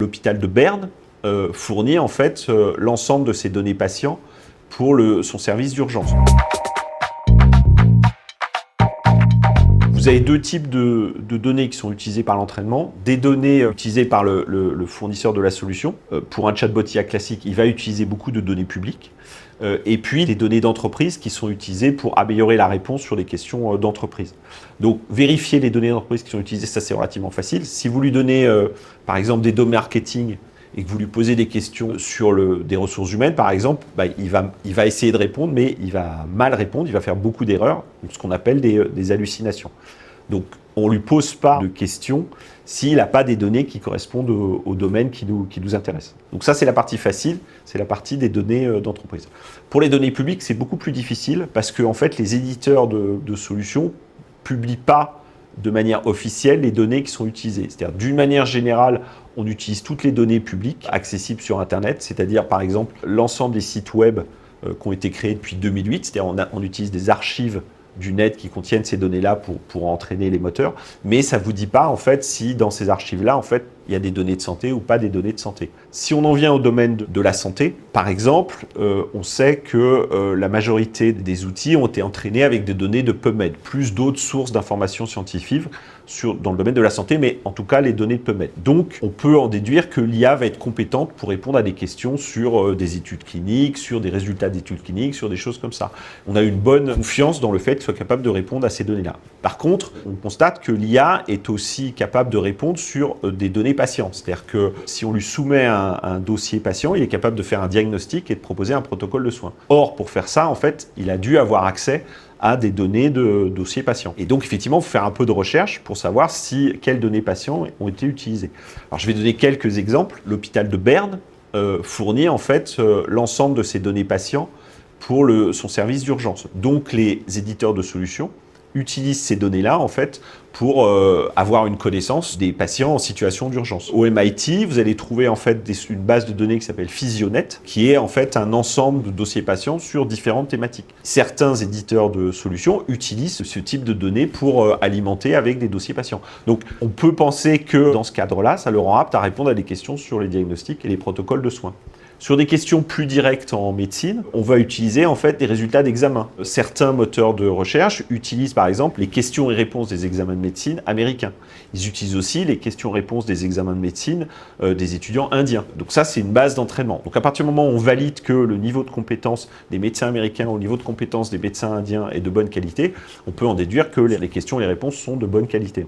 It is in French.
l'hôpital de Berne fournit en fait l'ensemble de ses données patients pour son service d'urgence. Vous avez deux types de données qui sont utilisées par l'entraînement. Des données utilisées par le fournisseur de la solution. Pour un chatbot IA classique, il va utiliser beaucoup de données publiques. Et puis des données d'entreprise qui sont utilisées pour améliorer la réponse sur les questions d'entreprise. Donc vérifier les données d'entreprise qui sont utilisées, ça c'est relativement facile. Si vous lui donnez par exemple des données marketing et que vous lui posez des questions sur des ressources humaines, par exemple, il va essayer de répondre, mais il va mal répondre, il va faire beaucoup d'erreurs, ce qu'on appelle des hallucinations. Donc, on ne lui pose pas de questions s'il n'a pas des données qui correspondent au domaine qui nous intéresse. Donc ça, c'est la partie facile, c'est la partie des données d'entreprise. Pour les données publiques, c'est beaucoup plus difficile parce que en fait, les éditeurs de solutions ne publient pas de manière officielle les données qui sont utilisées. C'est-à-dire, d'une manière générale, on utilise toutes les données publiques accessibles sur Internet, c'est-à-dire, par exemple, l'ensemble des sites web qui ont été créés depuis 2008, c'est-à-dire on utilise des archives du net qui contiennent ces données-là pour entraîner les moteurs, mais ça ne vous dit pas en fait si dans ces archives-là, en fait, il y a des données de santé ou pas des données de santé. Si on en vient au domaine de la santé, par exemple, on sait que la majorité des outils ont été entraînés avec des données de PubMed, plus d'autres sources d'informations scientifiques dans le domaine de la santé, mais en tout cas les données de PubMed. Donc, on peut en déduire que l'IA va être compétente pour répondre à des questions sur des études cliniques, sur des résultats d'études cliniques, sur des choses comme ça. On a une bonne confiance dans le fait qu'elle soit capable de répondre à ces données-là. Par contre, on constate que l'IA est aussi capable de répondre sur des données patients. C'est-à-dire que si on lui soumet un dossier patient, il est capable de faire un diagnostic et de proposer un protocole de soins. Or, pour faire ça, en fait, il a dû avoir accès à des données de dossiers patients. Et donc, effectivement, il faut faire un peu de recherche pour savoir quelles données patients ont été utilisées. Alors, je vais donner quelques exemples. L'hôpital de Berne fournit en fait l'ensemble de ses données patients pour son service d'urgence. Donc, les éditeurs de solutions utilisent ces données-là en fait pour avoir une connaissance des patients en situation d'urgence. Au MIT, vous allez trouver en fait une base de données qui s'appelle Physionet, qui est en fait un ensemble de dossiers patients sur différentes thématiques. Certains éditeurs de solutions utilisent ce type de données pour alimenter avec des dossiers patients. Donc, on peut penser que dans ce cadre-là, ça le rend apte à répondre à des questions sur les diagnostics et les protocoles de soins. Sur des questions plus directes en médecine, on va utiliser en fait des résultats d'examen. Certains moteurs de recherche utilisent par exemple les questions et réponses des examens de médecine américains. Ils utilisent aussi les questions-réponses des examens de médecine des étudiants indiens. Donc ça, c'est une base d'entraînement. Donc à partir du moment où on valide que le niveau de compétence des médecins américains au niveau de compétence des médecins indiens est de bonne qualité, on peut en déduire que les questions et les réponses sont de bonne qualité.